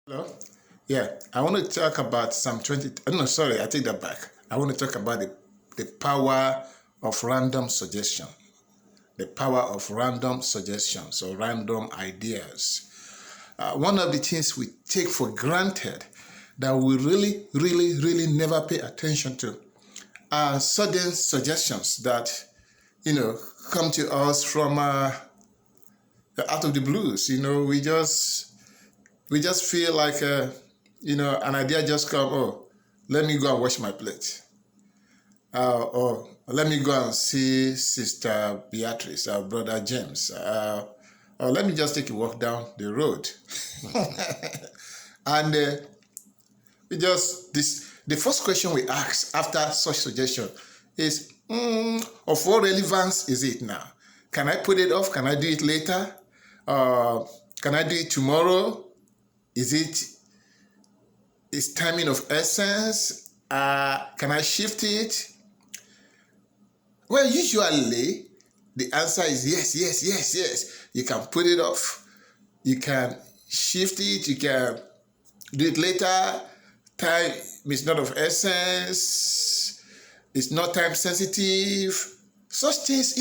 Hello? Yeah, I want to talk about Psalm 20. No, sorry, I take that back. I want to talk about the power of random suggestion. The power of random suggestions or random ideas. One of the things we take for granted that we really never pay attention to are sudden suggestions that, come to us from out of the blues. We just feel like an idea just come. Oh, let me go and wash my plate. Or let me go and see Sister Beatrice or Brother James. Or let me just take a walk down the road. And the first question we ask after such suggestion is, of what relevance is it now? Can I put it off? Can I do it later? Can I do it tomorrow? Is timing of essence? Can I shift it? Well, usually the answer is yes. You can put it off. You can shift it. You can do it later. Time is not of essence. It's not time sensitive. Such things,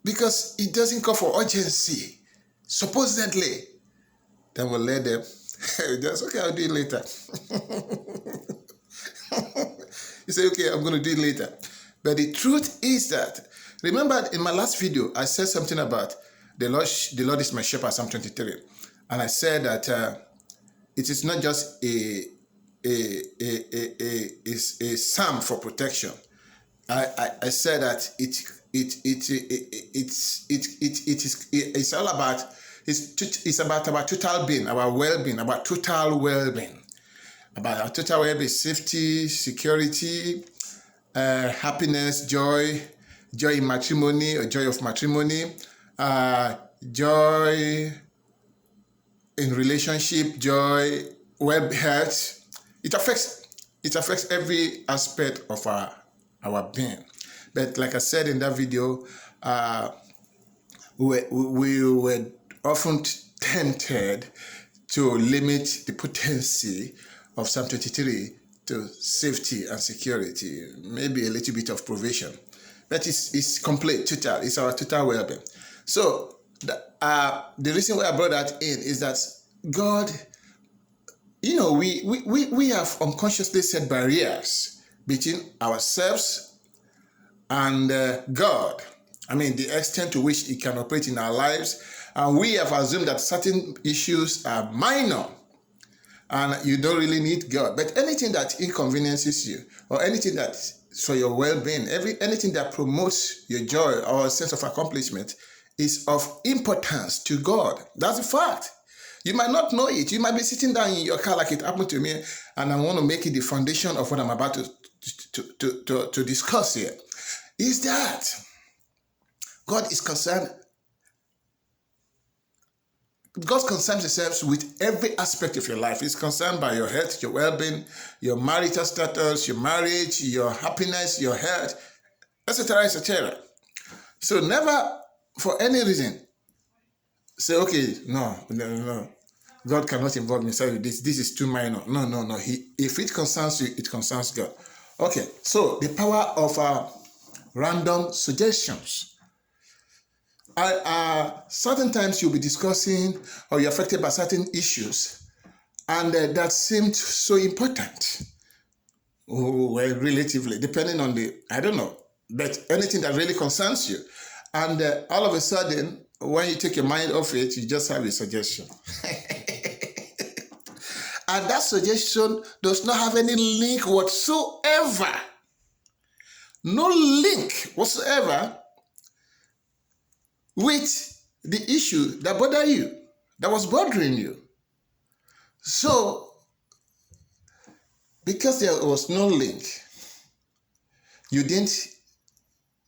because it doesn't call for urgency. Supposedly, then we'll let them. Just, okay, I'll do it later. You say, okay, I'm going to do it later. But the truth is that, remember in my last video, I said something about the Lord is my shepherd, Psalm 23. And I said that it is not just a psalm for protection. I said that it's all about it's about our total being, our well-being, about total well-being, about our total well-being, safety, security, happiness, joy in matrimony or joy of matrimony, joy in relationship, joy, health. It affects every aspect of our being. But like I said in that video, we were often tempted to limit the potency of Psalm 23 to safety and security, maybe a little bit of provision. But it's complete, total. It's our total well-being. So the reason why I brought that in is that God, we have unconsciously set barriers between ourselves and God. I mean, the extent to which it can operate in our lives. And we have assumed that certain issues are minor and you don't really need God. But anything that inconveniences you or anything that's for your well-being, anything that promotes your joy or sense of accomplishment is of importance to God. That's a fact. You might not know it. You might be sitting down in your car like it happened to me, and I want to make it the foundation of what I'm about to discuss here. Is that God is concerned. God concerns himself with every aspect of your life. He's concerned by your health, your well-being, your marital status, your marriage, your happiness, your health, etc., etc. So never, for any reason, say, okay, no. God cannot involve himself with this. This is too minor. No. If it concerns you, it concerns God. Okay, so the power of random suggestions. Certain times you'll be discussing or you're affected by certain issues, and that seemed so important. Well, relatively, depending on I don't know, but anything that really concerns you. And all of a sudden, when you take your mind off it, you just have a suggestion. And that suggestion does not have any link whatsoever. No link whatsoever with the issue that bothered you, that was bothering you. So, because there was no link, you didn't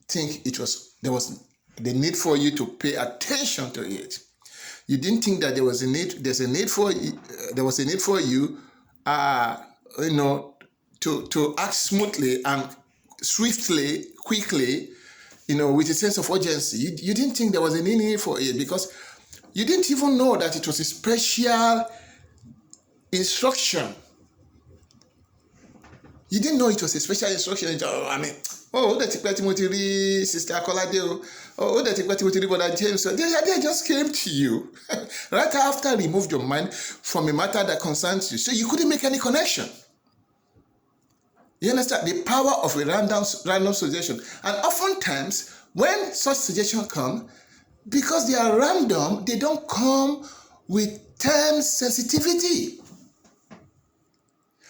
think there was the need for you to pay attention to it. You didn't think that there was a need for you, to act smoothly and swiftly, quickly, with a sense of urgency. You didn't think there was a need for it because You didn't even know that it was a special instruction. You didn't know it was a special instruction. That's pẹ́ tí mo ti rí Sister Kolade o. That's pẹ́ tí mo ti rí Brother James. They just came to you right after removed your mind from a matter that concerns you. So you couldn't make any connection. You understand? The power of a random suggestion. And oftentimes, when such suggestions come, because they are random, they don't come with term sensitivity.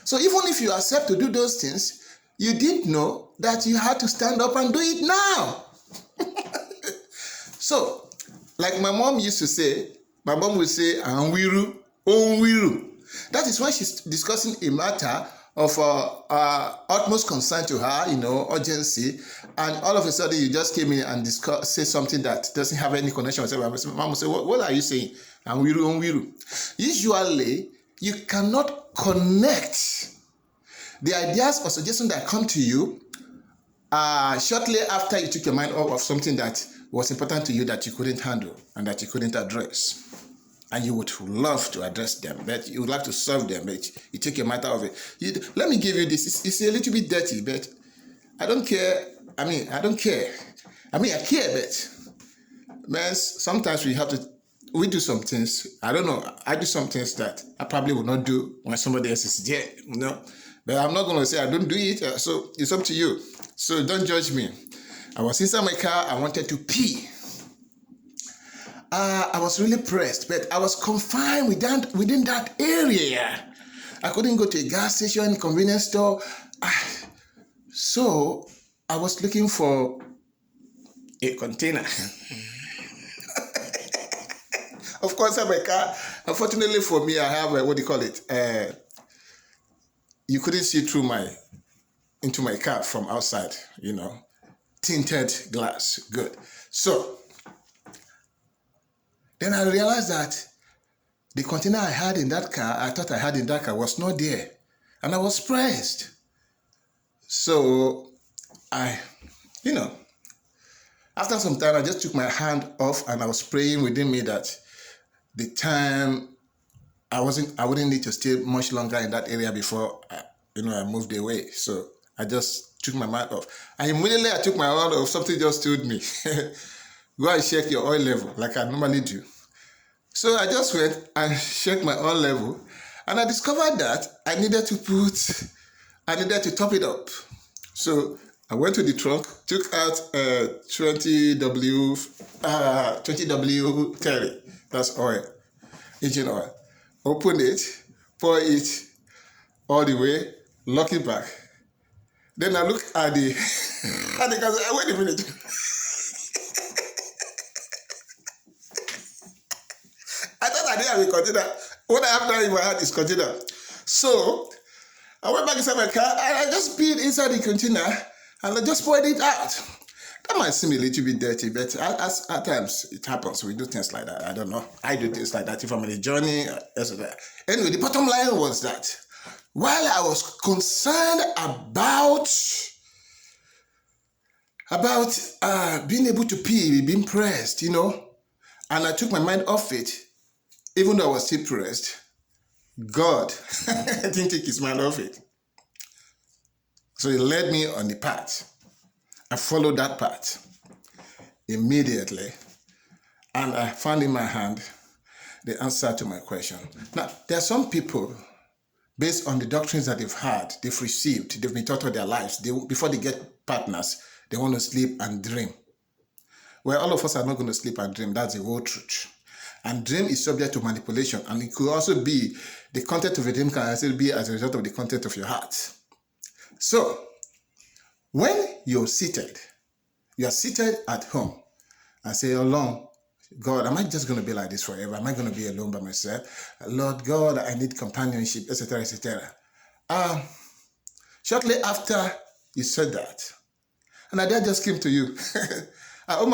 So even if you accept to do those things, you didn't know that you had to stand up and do it now. So, like my mom used to say, my mom would say, "Anwiru, onwiru." That is when she's discussing a matter of utmost concern to her, urgency, and all of a sudden you just came in and say something that doesn't have any connection with it. Mom will say, what are you saying? Anwiru, onwiru. Usually, you cannot connect the ideas or suggestions that come to you shortly after you took your mind off of something that was important to you that you couldn't handle and that you couldn't address. And you would love to address them, but you would like to solve them, but you take your mind out of it. Let me give you this. It's a little bit dirty, but I don't care. I don't care. I care, but man, sometimes we do some things. I don't know. I do some things that I probably would not do when somebody else is there, But I'm not going to say I don't do it. So it's up to you. So don't judge me. I was inside my car. I wanted to pee. I was really pressed, but I was confined within that area. I couldn't go to a gas station, convenience store. So I was looking for a container. Of course, I have my car. Unfortunately for me, I have you couldn't see into my car from outside, tinted glass. Good. So then I realized that the container I thought I had in that car was not there. And I was pressed. So after some time, I just took my hand off and I was praying within me that the time I wouldn't need to stay much longer in that area before I moved away. So I just took my mind off. And immediately I took my hand off, something just told me, go and check your oil level like I normally do. So I just went and checked my oil level, and I discovered that I needed to top it up. So I went to the trunk, took out 20W 30, that's oil, engine oil. Open it, pour it all the way, lock it back. Then I look at the wait a minute. I thought I didn't have a container. What I have now in my hand is container. So I went back inside my car and I just peed inside the container and I just poured it out. That might seem a little bit dirty, but at times it happens. We do things like that. I don't know. I do things like that if I'm on a journey, etc. Anyway, the bottom line was that while I was concerned about being able to pee, being pressed, and I took my mind off it, even though I was still pressed, God didn't take his mind off it. So he led me on the path. I followed that path immediately, and I found in my hand the answer to my question. Now, there are some people, based on the doctrines that they've received, they've been taught all their lives, before they get partners, they want to sleep and dream. Well, all of us are not going to sleep and dream. That's the whole truth. And dream is subject to manipulation, and it could also be, the content of a dream can also be as a result of the content of your heart. So, when you're seated at home and say, "Oh Lord, God, am I just going to be like this forever? Am I going to be alone by myself? Lord God, I need companionship," etc., etc. Shortly after you said that, an idea just came to you. I'm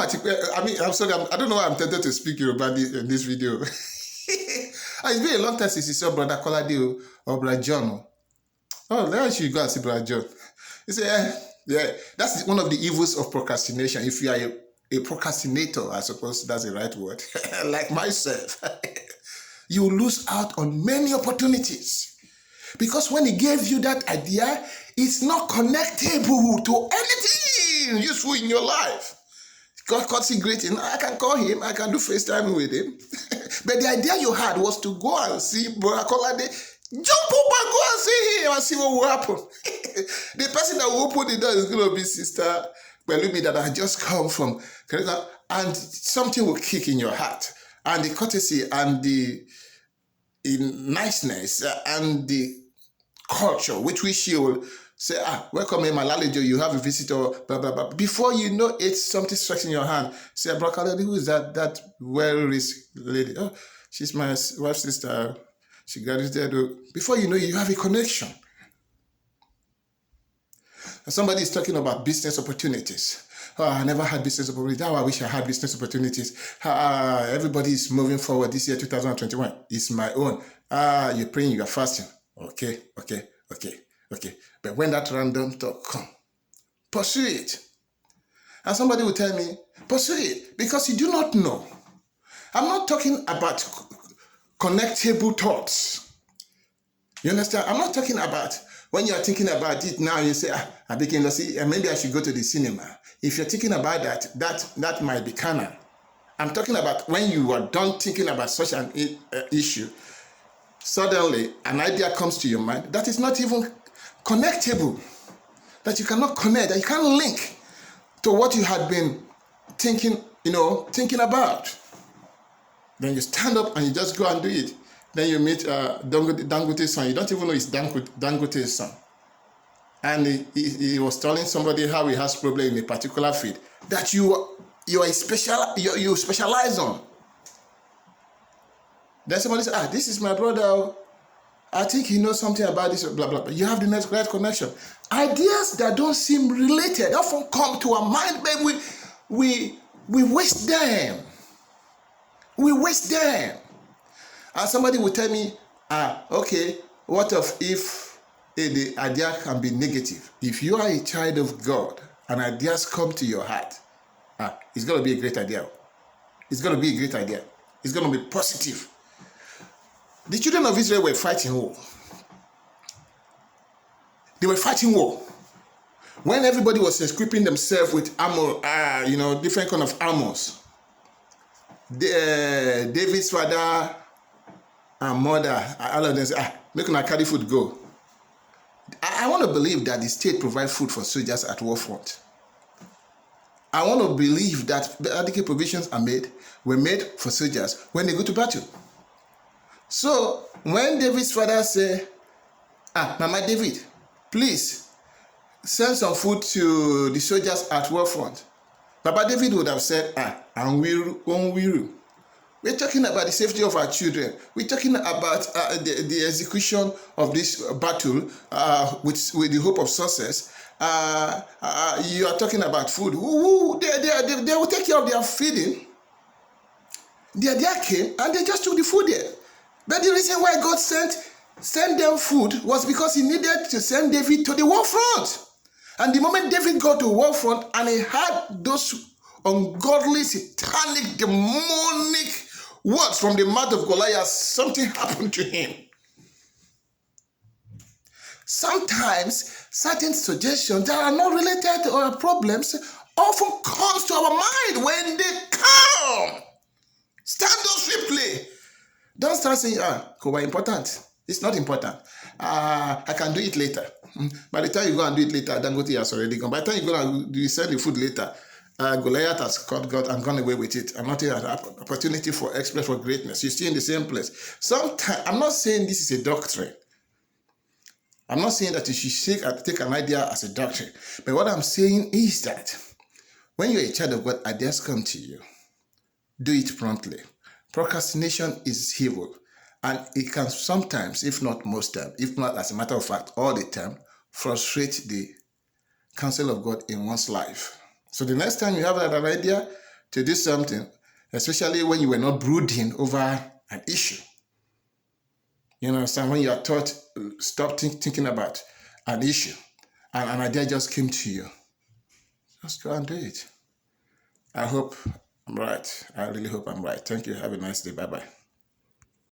sorry, I don't know why I'm tempted to speak Yoruba in this video. It's been a long time since you saw Brother Kolade or Brother John. Oh, then I should go and see Brother John. You say, yeah, that's one of the evils of procrastination. If you are a procrastinator, I suppose that's the right word, like myself, you lose out on many opportunities. Because when he gave you that idea, it's not connectable to anything useful in your life. God calls it greeting. I can call him, I can do FaceTime with him. But the idea you had was to go and see Brother Kolade, jump up and go and see him and see what will happen. The person that will open the door is going to be Sister Belumi that I just come from. And something will kick in your heart. And the courtesy and the niceness and the culture with which she will say, welcome in Malalejo, you have a visitor, blah, blah, blah. Before you know it, something strikes in your hand. Say, Brother, who is that well-raised lady? Oh, she's my wife's sister. She graduated. Before you know it, you have a connection. And somebody is talking about business opportunities. Oh, I never had business opportunities. Oh, I wish I had business opportunities. Everybody is moving forward. This year, 2021, is my own. You're praying, you're fasting. Okay. But when that random talk comes, pursue it. And somebody will tell me, pursue it, because you do not know. I'm not talking about connectable thoughts. You understand? I'm not talking about when you're thinking about it now, you say, I begin to see, maybe I should go to the cinema. If you're thinking about that might be carnal. I'm talking about when you are done thinking about such an issue, suddenly an idea comes to your mind that is not even connectable, that you cannot connect, that you can't link to what you had been thinking about. Then you stand up and you just go and do it. Then you meet Dangote's son. You don't even know it's Dangote's son. And he was telling somebody how he has problem in a particular field that you specialize on. Then somebody says, this is my brother. I think he knows something about this, blah, blah, blah. You have the next right connection. Ideas that don't seem related often come to our mind, but we waste them. We waste them. And somebody will tell me, okay, what if the idea can be negative? If you are a child of God and ideas come to your heart, it's going to be a great idea. It's going to be a great idea. It's going to be positive. The children of Israel were fighting war. They were fighting war. When everybody was equipping themselves with armor, different kind of armors, David's father and mother, all of them say, make una carry food go. I want to believe that the state provides food for soldiers at war front. I want to believe that the adequate provisions were made for soldiers when they go to battle. So when David's father said, Mama David, please send some food to the soldiers at war front, Papa David would have said, Onwiru. We're talking about the safety of our children. We're talking about the execution of this battle with the hope of success. You are talking about food. They will take care of their feeding. The idea came and they just took the food there. But the reason why God sent them food was because he needed to send David to the war front. And the moment David got to the war front and he had those ungodly, satanic, demonic words from the mouth of Goliath, something happened to him. Sometimes certain suggestions that are not related to our problems often comes to our mind. When they come, stand up swiftly. Don't start saying, Koba, important. It's not important. I can do it later. By the time you go and do it later, Dangote has already gone. By the time you go and sell the food later, Goliath has caught God and gone away with it. And not an opportunity for express for greatness. You're still in the same place. Sometimes, I'm not saying this is a doctrine. I'm not saying that you should take an idea as a doctrine. But what I'm saying is that when you're a child of God, ideas come to you. Do it promptly. Procrastination is evil. And it can sometimes, if not most times, if not as a matter of fact, all the time, frustrate the counsel of God in one's life. So the next time you have an idea to do something, especially when you were not brooding over an issue, you understand, when you are taught, stop thinking about an issue, and an idea just came to you, just go and do it. I hope I'm right. I really hope I'm right. Thank you. Have a nice day. Bye bye.